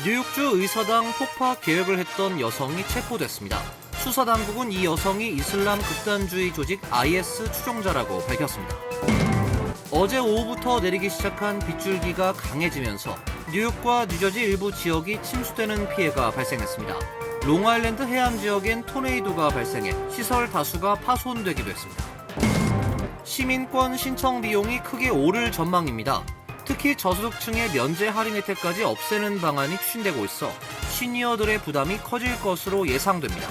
뉴욕주 의사당 폭파 계획을 했던 여성이 체포됐습니다. 수사당국은 이 여성이 이슬람 극단주의 조직 IS 추종자라고 밝혔습니다. 어제 오후부터 내리기 시작한 빗줄기가 강해지면서 뉴욕과 뉴저지 일부 지역이 침수되는 피해가 발생했습니다. 롱아일랜드 해안 지역엔 토네이도가 발생해 시설 다수가 파손되기도 했습니다. 시민권 신청 비용이 크게 오를 전망입니다. 특히 저소득층의 면제 할인 혜택까지 없애는 방안이 추진되고 있어 시니어들의 부담이 커질 것으로 예상됩니다.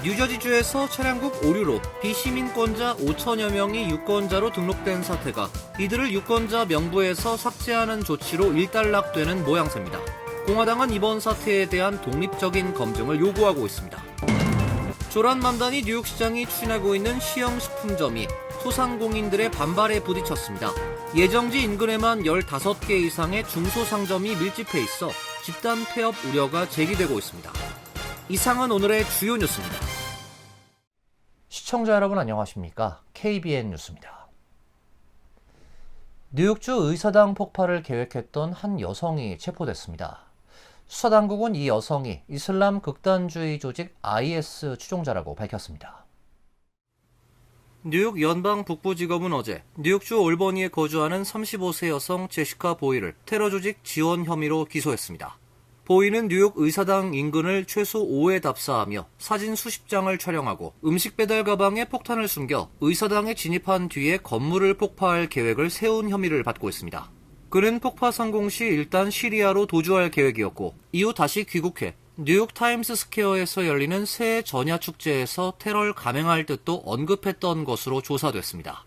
뉴저지주에서 차량국 오류로 비시민권자 5천여 명이 유권자로 등록된 사태가 이들을 유권자 명부에서 삭제하는 조치로 일단락되는 모양새입니다. 공화당은 이번 사태에 대한 독립적인 검증을 요구하고 있습니다. 조란 맘다니 뉴욕시장이 추진하고 있는 시형식품점이 소상공인들의 반발에 부딪혔습니다. 예정지 인근에만 15개 이상의 중소상점이 밀집해 있어 집단 폐업 우려가 제기되고 있습니다. 이상은 오늘의 주요 뉴스입니다. 시청자 여러분 안녕하십니까? KBN 뉴스입니다. 뉴욕주 의사당 폭파를 계획했던 한 여성이 체포됐습니다. 수사당국은 이 여성이 이슬람 극단주의 조직 IS 추종자라고 밝혔습니다. 뉴욕 연방 북부지검은 어제 뉴욕주 올버니에 거주하는 35세 여성 제시카 보이를 테러 조직 지원 혐의로 기소했습니다. 보이는 뉴욕 의사당 인근을 최소 5회 답사하며 사진 수십 장을 촬영하고 음식 배달 가방에 폭탄을 숨겨 의사당에 진입한 뒤에 건물을 폭파할 계획을 세운 혐의를 받고 있습니다. 그는 폭파 성공 시 일단 시리아로 도주할 계획이었고 이후 다시 귀국해 뉴욕 타임스 스퀘어에서 열리는 새해 전야 축제에서 테러를 감행할 뜻도 언급했던 것으로 조사됐습니다.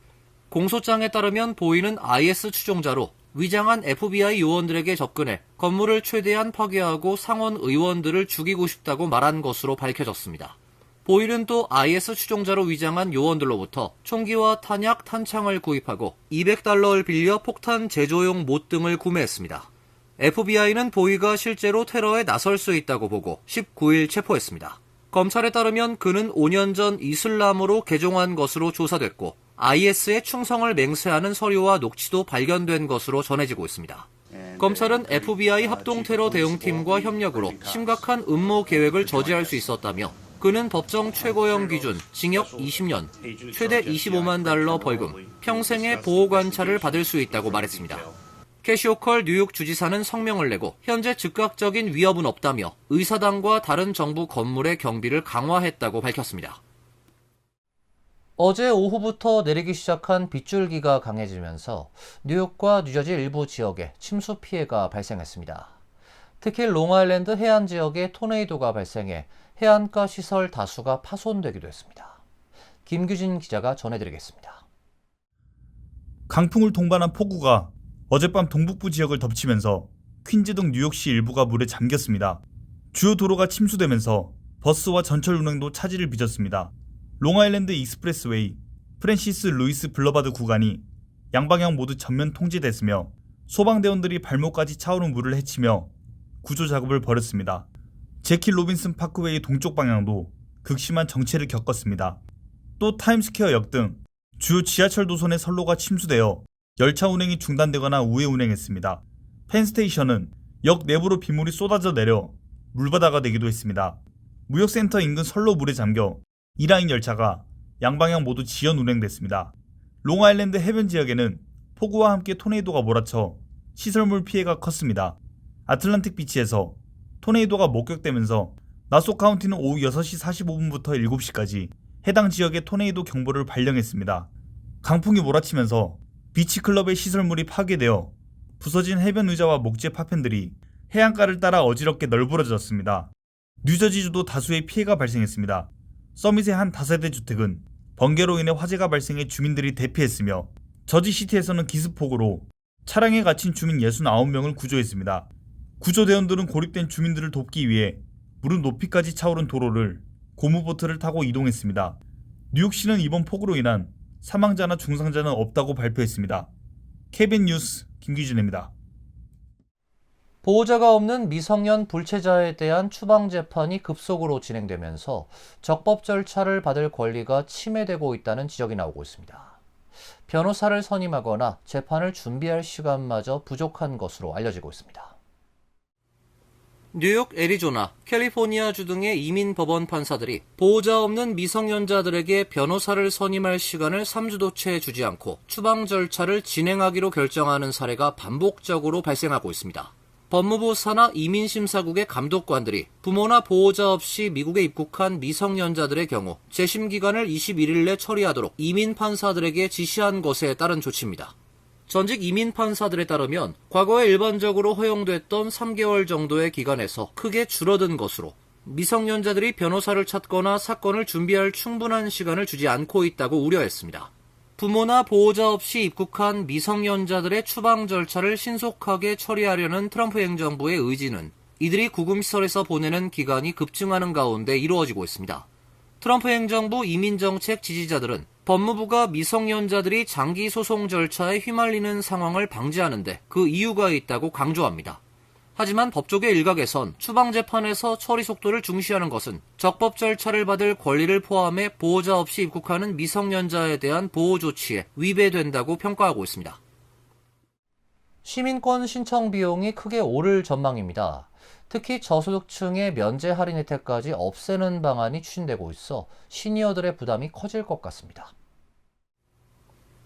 공소장에 따르면 보이는 IS 추종자로 위장한 FBI 요원들에게 접근해 건물을 최대한 파괴하고 상원 의원들을 죽이고 싶다고 말한 것으로 밝혀졌습니다. 보이는 또 IS 추종자로 위장한 요원들로부터 총기와 탄약, 탄창을 구입하고 $200를 빌려 폭탄 제조용 못 등을 구매했습니다. FBI는 보이가 실제로 테러에 나설 수 있다고 보고 19일 체포했습니다. 검찰에 따르면 그는 5년 전 이슬람으로 개종한 것으로 조사됐고 IS에 충성을 맹세하는 서류와 녹취도 발견된 것으로 전해지고 있습니다. 검찰은 FBI 합동테러 대응팀과 협력으로 심각한 음모 계획을 저지할 수 있었다며 그는 법정 최고형 기준 징역 20년, 최대 $25만 벌금, 평생의 보호관찰을 받을 수 있다고 말했습니다. 캐시 호컬 뉴욕 주지사는 성명을 내고 현재 즉각적인 위협은 없다며 의사당과 다른 정부 건물의 경비를 강화했다고 밝혔습니다. 어제 오후부터 내리기 시작한 빗줄기가 강해지면서 뉴욕과 뉴저지 일부 지역에 침수 피해가 발생했습니다. 특히 롱아일랜드 해안 지역에 토네이도가 발생해 해안가 시설 다수가 파손되기도 했습니다. 김규진 기자가 전해드리겠습니다. 강풍을 동반한 폭우가 어젯밤 동북부 지역을 덮치면서 퀸즈 등 뉴욕시 일부가 물에 잠겼습니다. 주요 도로가 침수되면서 버스와 전철 운행도 차질을 빚었습니다. 롱아일랜드 익스프레스웨이, 프랜시스 루이스 블러바드 구간이 양방향 모두 전면 통제됐으며 소방대원들이 발목까지 차오른 물을 헤치며 구조 작업을 벌였습니다. 제키 로빈슨 파크웨이 동쪽 방향도 극심한 정체를 겪었습니다. 또 타임스퀘어 역 등 주요 지하철 도선의 선로가 침수되어 열차 운행이 중단되거나 우회 운행했습니다. 펜스테이션은 역 내부로 빗물이 쏟아져 내려 물바다가 되기도 했습니다. 무역센터 인근 선로 물에 잠겨 2라인 열차가 양방향 모두 지연 운행됐습니다. 롱아일랜드 해변 지역에는 폭우와 함께 토네이도가 몰아쳐 시설물 피해가 컸습니다. 아틀란틱 비치에서 토네이도가 목격되면서 나소 카운티는 오후 6시 45분부터 7시까지 해당 지역에 토네이도 경보를 발령했습니다. 강풍이 몰아치면서 비치클럽의 시설물이 파괴되어 부서진 해변 의자와 목재 파편들이 해안가를 따라 어지럽게 널브러졌습니다. 뉴저지주도 다수의 피해가 발생했습니다. 서밋의 한 다세대 주택은 번개로 인해 화재가 발생해 주민들이 대피했으며 저지시티에서는 기습폭우로 차량에 갇힌 주민 69명을 구조했습니다. 구조대원들은 고립된 주민들을 돕기 위해 무릎 높이까지 차오른 도로를 고무보트를 타고 이동했습니다. 뉴욕시는 이번 폭우로 인한 사망자나 중상자는 없다고 발표했습니다. KBN 뉴스 김규진입니다. 보호자가 없는 미성년 불체자에 대한 추방 재판이 급속으로 진행되면서 적법 절차를 받을 권리가 침해되고 있다는 지적이 나오고 있습니다. 변호사를 선임하거나 재판을 준비할 시간마저 부족한 것으로 알려지고 있습니다. 뉴욕, 애리조나, 캘리포니아주 등의 이민 법원 판사들이 보호자 없는 미성년자들에게 변호사를 선임할 시간을 3주도 채 주지 않고 추방 절차를 진행하기로 결정하는 사례가 반복적으로 발생하고 있습니다. 법무부 산하 이민심사국의 감독관들이 부모나 보호자 없이 미국에 입국한 미성년자들의 경우 재심 기간을 21일 내 처리하도록 이민 판사들에게 지시한 것에 따른 조치입니다. 전직 이민 판사들에 따르면 과거에 일반적으로 허용됐던 3개월 정도의 기간에서 크게 줄어든 것으로 미성년자들이 변호사를 찾거나 사건을 준비할 충분한 시간을 주지 않고 있다고 우려했습니다. 부모나 보호자 없이 입국한 미성년자들의 추방 절차를 신속하게 처리하려는 트럼프 행정부의 의지는 이들이 구금시설에서 보내는 기간이 급증하는 가운데 이루어지고 있습니다. 트럼프 행정부 이민정책 지지자들은 법무부가 미성년자들이 장기 소송 절차에 휘말리는 상황을 방지하는데 그 이유가 있다고 강조합니다. 하지만 법조계 일각에선 추방재판에서 처리 속도를 중시하는 것은 적법 절차를 받을 권리를 포함해 보호자 없이 입국하는 미성년자에 대한 보호 조치에 위배된다고 평가하고 있습니다. 시민권 신청 비용이 크게 오를 전망입니다. 특히 저소득층의 면제 할인 혜택까지 없애는 방안이 추진되고 있어 시니어들의 부담이 커질 것 같습니다.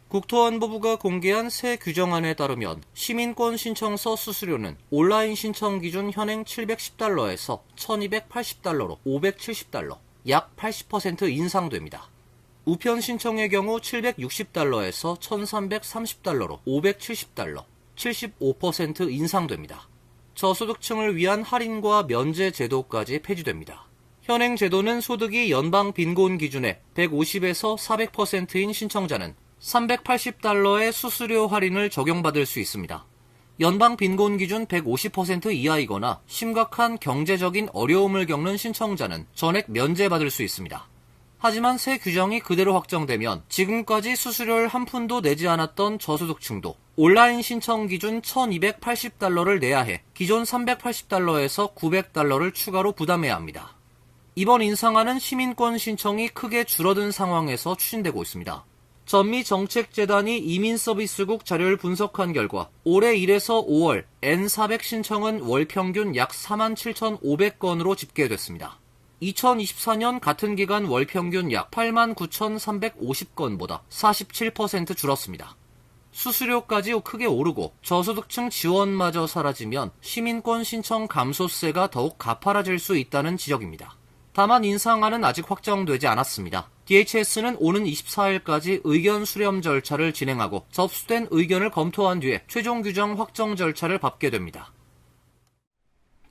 국토안보부가 공개한 새 규정안에 따르면 시민권 신청서 수수료는 온라인 신청 기준 현행 $710에서 $1280로 570달러, 약 80% 인상됩니다. 우편 신청의 경우 $760에서 $1330로 570달러, 75% 인상됩니다. 저소득층을 위한 할인과 면제 제도까지 폐지됩니다. 현행 제도는 소득이 연방 빈곤 기준의 150에서 400%인 신청자는 $380의 수수료 할인을 적용받을 수 있습니다. 연방 빈곤 기준 150% 이하이거나 심각한 경제적인 어려움을 겪는 신청자는 전액 면제받을 수 있습니다. 하지만 새 규정이 그대로 확정되면 지금까지 수수료를 한 푼도 내지 않았던 저소득층도 온라인 신청 기준 $1280를 내야 해 기존 $380에서 $900를 추가로 부담해야 합니다. 이번 인상안은 시민권 신청이 크게 줄어든 상황에서 추진되고 있습니다. 전미정책재단이 이민서비스국 자료를 분석한 결과 올해 1에서 5월 N400 신청은 월 평균 약 47,500건으로 집계됐습니다. 2024년 같은 기간 월 평균 약 89,350건보다 47% 줄었습니다. 수수료까지 크게 오르고 저소득층 지원마저 사라지면 시민권 신청 감소세가 더욱 가파라질 수 있다는 지적입니다. 다만 인상안은 아직 확정되지 않았습니다. DHS는 오는 24일까지 의견 수렴 절차를 진행하고 접수된 의견을 검토한 뒤에 최종 규정 확정 절차를 밟게 됩니다.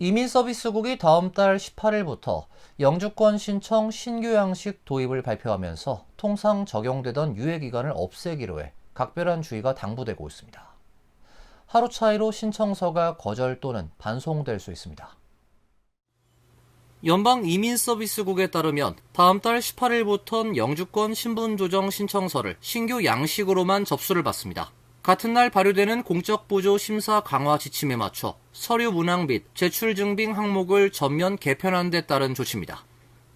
이민서비스국이 다음 달 18일부터 영주권 신청 신규 양식 도입을 발표하면서 통상 적용되던 유예기간을 없애기로 해 각별한 주의가 당부되고 있습니다. 하루 차이로 신청서가 거절 또는 반송될 수 있습니다. 연방 이민서비스국에 따르면 다음 달 18일부터는 영주권 신분조정 신청서를 신규 양식으로만 접수를 받습니다. 같은 날 발효되는 공적보조 심사 강화 지침에 맞춰 서류 문항 및 제출 증빙 항목을 전면 개편한 데 따른 조치입니다.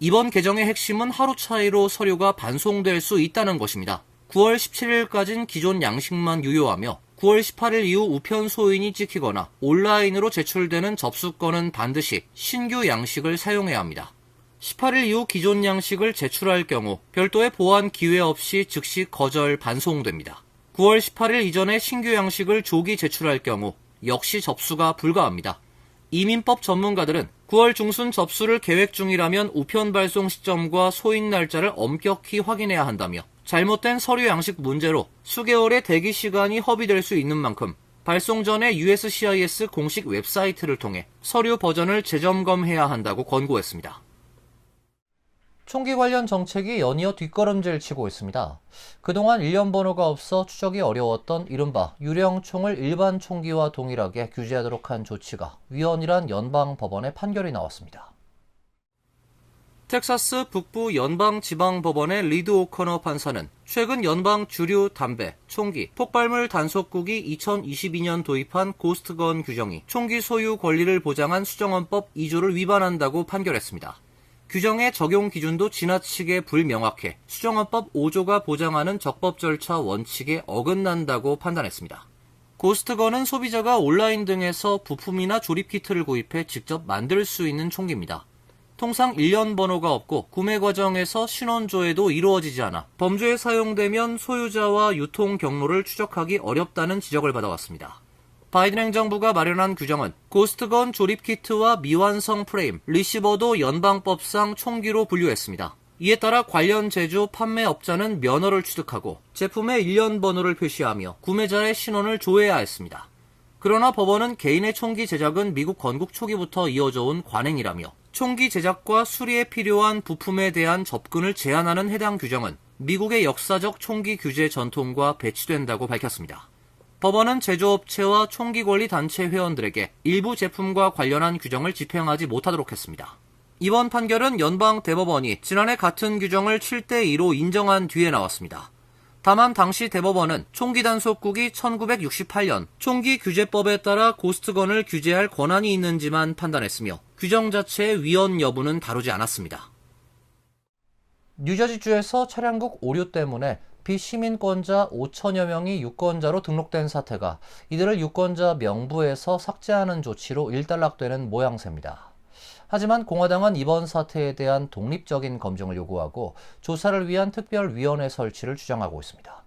이번 개정의 핵심은 하루 차이로 서류가 반송될 수 있다는 것입니다. 9월 17일까지는 기존 양식만 유효하며 9월 18일 이후 우편 소인이 찍히거나 온라인으로 제출되는 접수건은 반드시 신규 양식을 사용해야 합니다. 18일 이후 기존 양식을 제출할 경우 별도의 보완 기회 없이 즉시 거절 반송됩니다. 9월 18일 이전에 신규 양식을 조기 제출할 경우 역시 접수가 불가합니다. 이민법 전문가들은 9월 중순 접수를 계획 중이라면 우편 발송 시점과 소인 날짜를 엄격히 확인해야 한다며 잘못된 서류 양식 문제로 수개월의 대기 시간이 허비될 수 있는 만큼 발송 전에 USCIS 공식 웹사이트를 통해 서류 버전을 재점검해야 한다고 권고했습니다. 총기 관련 정책이 연이어 뒷걸음질 치고 있습니다. 그동안 일련 번호가 없어 추적이 어려웠던 이른바 유령총을 일반 총기와 동일하게 규제하도록 한 조치가 위헌이란 연방 법원의 판결이 나왔습니다. 텍사스 북부 연방지방법원의 리드 오커너 판사는 최근 연방 주류 담배, 총기, 폭발물 단속국이 2022년 도입한 고스트건 규정이 총기 소유 권리를 보장한 수정헌법 2조를 위반한다고 판결했습니다. 규정의 적용 기준도 지나치게 불명확해 수정헌법 5조가 보장하는 적법 절차 원칙에 어긋난다고 판단했습니다. 고스트건은 소비자가 온라인 등에서 부품이나 조립 키트를 구입해 직접 만들 수 있는 총기입니다. 통상 일련 번호가 없고 구매 과정에서 신원 조회도 이루어지지 않아 범죄에 사용되면 소유자와 유통 경로를 추적하기 어렵다는 지적을 받아왔습니다. 바이든 행정부가 마련한 규정은 고스트건 조립 키트와 미완성 프레임, 리시버도 연방법상 총기로 분류했습니다. 이에 따라 관련 제조, 판매업자는 면허를 취득하고 제품의 일련 번호를 표시하며 구매자의 신원을 조회해야 했습니다. 그러나 법원은 개인의 총기 제작은 미국 건국 초기부터 이어져 온 관행이라며 총기 제작과 수리에 필요한 부품에 대한 접근을 제한하는 해당 규정은 미국의 역사적 총기 규제 전통과 배치된다고 밝혔습니다. 법원은 제조업체와 총기 권리 단체 회원들에게 일부 제품과 관련한 규정을 집행하지 못하도록 했습니다. 이번 판결은 연방 대법원이 지난해 같은 규정을 7대2로 인정한 뒤에 나왔습니다. 다만 당시 대법원은 총기 단속국이 1968년 총기 규제법에 따라 고스트건을 규제할 권한이 있는지만 판단했으며 규정 자체의 위헌 여부는 다루지 않았습니다. 뉴저지주에서 차량국 오류 때문에 비시민권자 5천여 명이 유권자로 등록된 사태가 이들을 유권자 명부에서 삭제하는 조치로 일단락되는 모양새입니다. 하지만 공화당은 이번 사태에 대한 독립적인 검증을 요구하고 조사를 위한 특별위원회 설치를 주장하고 있습니다.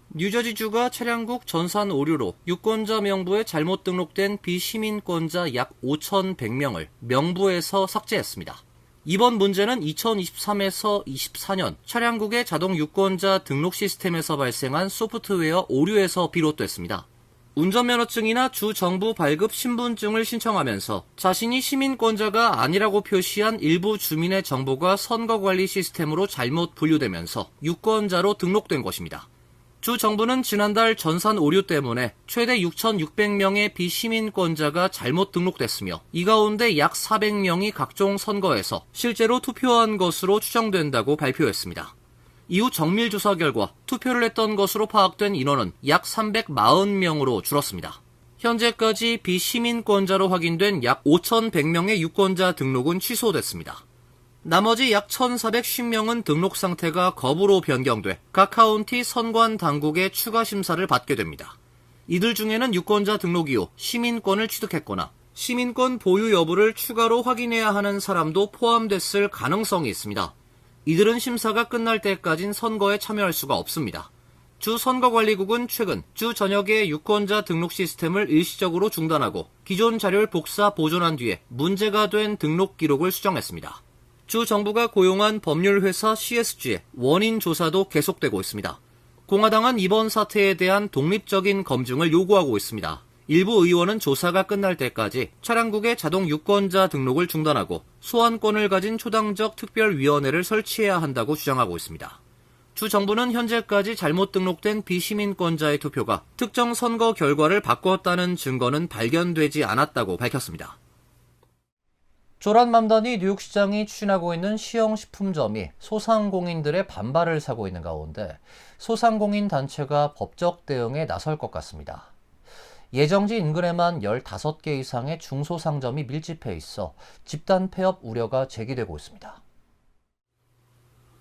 뉴저지주가 차량국 전산 오류로 유권자 명부에 잘못 등록된 비시민권자 약 5,100명을 명부에서 삭제했습니다. 이번 문제는 2023에서 24년 차량국의 자동 유권자 등록 시스템에서 발생한 소프트웨어 오류에서 비롯됐습니다. 운전면허증이나 주 정부 발급 신분증을 신청하면서 자신이 시민권자가 아니라고 표시한 일부 주민의 정보가 선거관리 시스템으로 잘못 분류되면서 유권자로 등록된 것입니다. 주 정부는 지난달 전산 오류 때문에 최대 6,600명의 비시민권자가 잘못 등록됐으며 이 가운데 약 400명이 각종 선거에서 실제로 투표한 것으로 추정된다고 발표했습니다. 이후 정밀조사 결과 투표를 했던 것으로 파악된 인원은 약 340명으로 줄었습니다. 현재까지 비시민권자로 확인된 약 5,100명의 유권자 등록은 취소됐습니다. 나머지 약 1,410명은 등록 상태가 거부로 변경돼 각 카운티 선관 당국의 추가 심사를 받게 됩니다. 이들 중에는 유권자 등록 이후 시민권을 취득했거나 시민권 보유 여부를 추가로 확인해야 하는 사람도 포함됐을 가능성이 있습니다. 이들은 심사가 끝날 때까진 선거에 참여할 수가 없습니다. 주 선거관리국은 최근 주 전역의 유권자 등록 시스템을 일시적으로 중단하고 기존 자료를 복사 보존한 뒤에 문제가 된 등록 기록을 수정했습니다. 주 정부가 고용한 법률회사 CSG의 원인 조사도 계속되고 있습니다. 공화당은 이번 사태에 대한 독립적인 검증을 요구하고 있습니다. 일부 의원은 조사가 끝날 때까지 차량국의 자동 유권자 등록을 중단하고 소환권을 가진 초당적 특별위원회를 설치해야 한다고 주장하고 있습니다. 주 정부는 현재까지 잘못 등록된 비시민권자의 투표가 특정 선거 결과를 바꿨다는 증거는 발견되지 않았다고 밝혔습니다. 조란맘단이 뉴욕시장이 추진하고 있는 시형식품점이 소상공인들의 반발을 사고 있는 가운데 소상공인 단체가 법적 대응에 나설 것 같습니다. 예정지 인근에만 15개 이상의 중소상점이 밀집해 있어 집단 폐업 우려가 제기되고 있습니다.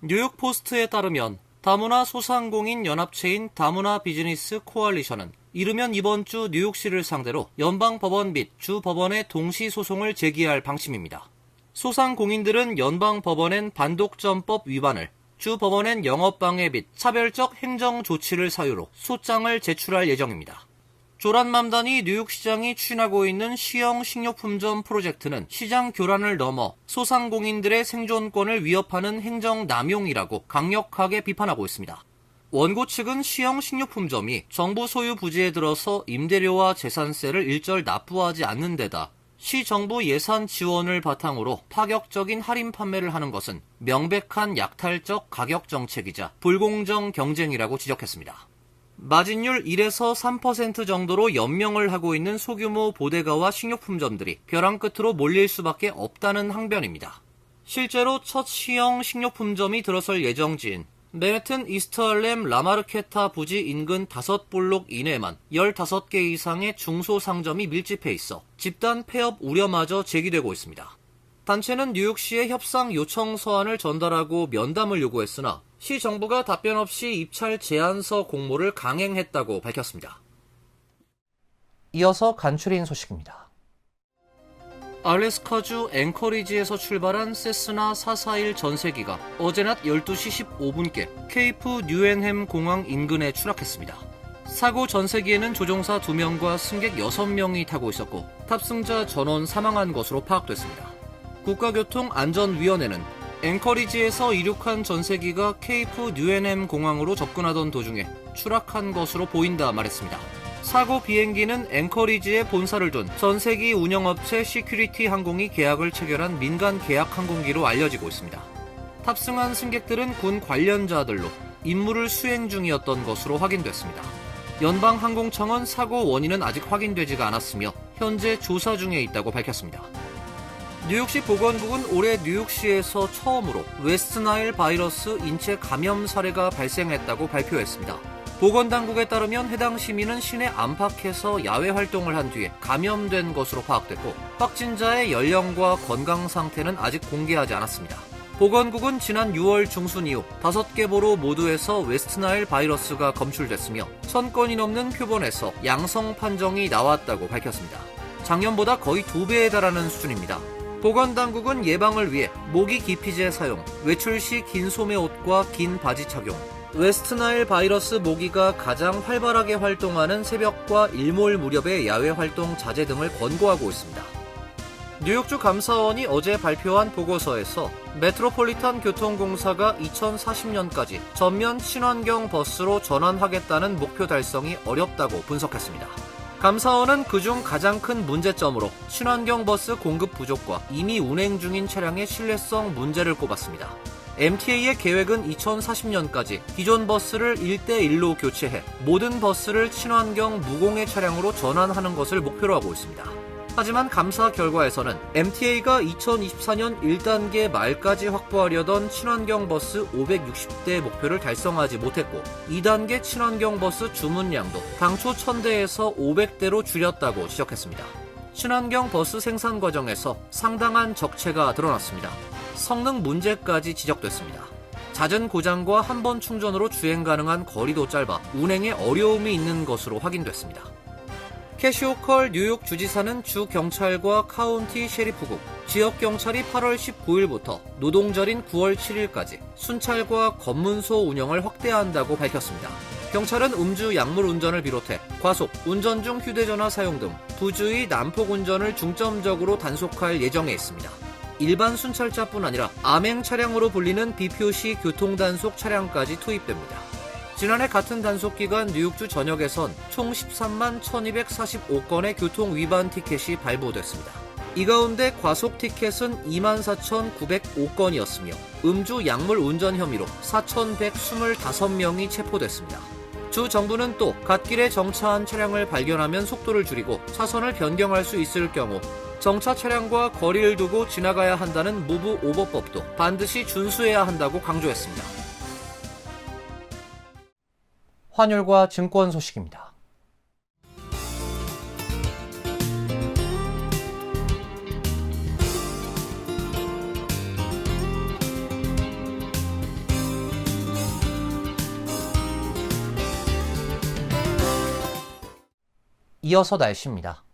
뉴욕 포스트에 따르면 다문화 소상공인 연합체인 다문화 비즈니스 코알리션은 이르면 이번 주 뉴욕시를 상대로 연방법원 및 주법원에 동시 소송을 제기할 방침입니다. 소상공인들은 연방법원엔 반독점법 위반을, 주법원엔 영업방해 및 차별적 행정조치를 사유로 소장을 제출할 예정입니다. 조란맘단이 뉴욕시장이 추진하고 있는 시형 식료품점 프로젝트는 시장 교란을 넘어 소상공인들의 생존권을 위협하는 행정남용이라고 강력하게 비판하고 있습니다. 원고 측은 시형 식료품점이 정부 소유 부지에 들어서 임대료와 재산세를 일절 납부하지 않는 데다 시정부 예산 지원을 바탕으로 파격적인 할인 판매를 하는 것은 명백한 약탈적 가격 정책이자 불공정 경쟁이라고 지적했습니다. 마진율 1에서 3% 정도로 연명을 하고 있는 소규모 보데가와 식료품점들이 벼랑 끝으로 몰릴 수밖에 없다는 항변입니다. 실제로 첫 시형 식료품점이 들어설 예정지인 맨해튼 이스트할렘 라마르케타 부지 인근 5블록 이내에만 15개 이상의 중소상점이 밀집해 있어 집단 폐업 우려마저 제기되고 있습니다. 단체는 뉴욕시에 협상 요청 서한을 전달하고 면담을 요구했으나 시 정부가 답변 없이 입찰 제안서 공모를 강행했다고 밝혔습니다. 이어서 간추린 소식입니다. 알래스카주 앵커리지에서 출발한 세스나 441 전세기가 어제 낮 12시 15분께 케이프 뉴앤햄 공항 인근에 추락했습니다. 사고 전세기에는 조종사 2명과 승객 6명이 타고 있었고 탑승자 전원 사망한 것으로 파악됐습니다. 국가교통안전위원회는 앵커리지에서 이륙한 전세기가 케이프 뉴앤햄 공항으로 접근하던 도중에 추락한 것으로 보인다 말했습니다. 사고 비행기는 앵커리지에 본사를 둔 전세기 운영업체 시큐리티 항공이 계약을 체결한 민간 계약 항공기로 알려지고 있습니다. 탑승한 승객들은 군 관련자들로 임무를 수행 중이었던 것으로 확인됐습니다. 연방항공청은 사고 원인은 아직 확인되지가 않았으며 현재 조사 중에 있다고 밝혔습니다. 뉴욕시 보건국은 올해 뉴욕시에서 처음으로 웨스트나일 바이러스 인체 감염 사례가 발생했다고 발표했습니다. 보건당국에 따르면 해당 시민은 시내 안팎에서 야외 활동을 한 뒤에 감염된 것으로 파악됐고 확진자의 연령과 건강 상태는 아직 공개하지 않았습니다. 보건국은 지난 6월 중순 이후 5개 보로 모두에서 웨스트나일 바이러스가 검출됐으며 1000건이 넘는 표본에서 양성 판정이 나왔다고 밝혔습니다. 작년보다 거의 2배에 달하는 수준입니다. 보건당국은 예방을 위해 모기 기피제 사용, 외출 시 긴 소매옷과 긴 바지 착용, 웨스트나일 바이러스 모기가 가장 활발하게 활동하는 새벽과 일몰 무렵의 야외 활동 자제 등을 권고하고 있습니다. 뉴욕주 감사원이 어제 발표한 보고서에서 메트로폴리탄 교통공사가 2040년까지 전면 친환경 버스로 전환하겠다는 목표 달성이 어렵다고 분석했습니다. 감사원은 그중 가장 큰 문제점으로 친환경 버스 공급 부족과 이미 운행 중인 차량의 신뢰성 문제를 꼽았습니다. MTA의 계획은 2040년까지 기존 버스를 1대1로 교체해 모든 버스를 친환경 무공해 차량으로 전환하는 것을 목표로 하고 있습니다. 하지만 감사 결과에서는 MTA가 2024년 1단계 말까지 확보하려던 친환경 버스 560대 목표를 달성하지 못했고 2단계 친환경 버스 주문량도 당초 1000대에서 500대로 줄였다고 지적했습니다. 친환경 버스 생산 과정에서 상당한 적체가 드러났습니다. 성능 문제까지 지적됐습니다. 잦은 고장과 한 번 충전으로 주행 가능한 거리도 짧아 운행에 어려움이 있는 것으로 확인됐습니다. 캐시 호컬 뉴욕 주지사는 주 경찰과 카운티 셰리프국, 지역 경찰이 8월 19일부터 노동절인 9월 7일까지 순찰과 검문소 운영을 확대한다고 밝혔습니다. 경찰은 음주 약물 운전을 비롯해 과속, 운전 중 휴대전화 사용 등 부주의 난폭 운전을 중점적으로 단속할 예정에 있습니다. 일반 순찰차뿐 아니라 암행 차량으로 불리는 비표시 교통단속 차량까지 투입됩니다. 지난해 같은 단속 기간 뉴욕주 전역에선 총 13만 1245건의 교통 위반 티켓이 발부됐습니다. 이 가운데 과속 티켓은 24,905건이었으며 음주 약물 운전 혐의로 4,125명이 체포됐습니다. 주 정부는 또 갓길에 정차한 차량을 발견하면 속도를 줄이고 차선을 변경할 수 있을 경우 정차 차량과 거리를 두고 지나가야 한다는 무브 오버법도 반드시 준수해야 한다고 강조했습니다. 환율과 증권 소식입니다. 이어서 날씨입니다.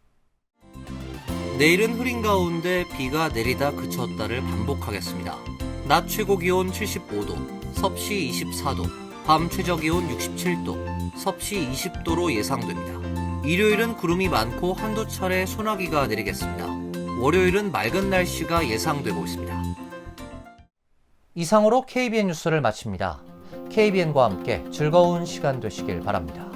내일은 흐린 가운데 비가 내리다 그쳤다를 반복하겠습니다. 낮 최고 기온 75도, 섭씨 24도, 밤 최저 기온 67도, 섭씨 20도로 예상됩니다. 일요일은 구름이 많고 한두 차례 소나기가 내리겠습니다. 월요일은 맑은 날씨가 예상되고 있습니다. 이상으로 KBN 뉴스를 마칩니다. KBN과 함께 즐거운 시간 되시길 바랍니다.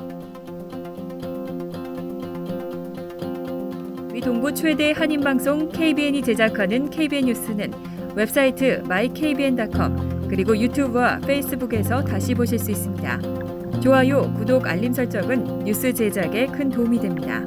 동부 최대 한인방송 KBN이 제작하는 KBN 뉴스는 웹사이트 mykbn.com 그리고 유튜브와 페이스북에서 다시 보실 수 있습니다. 좋아요, 구독, 알림 설정은 뉴스 제작에 큰 도움이 됩니다.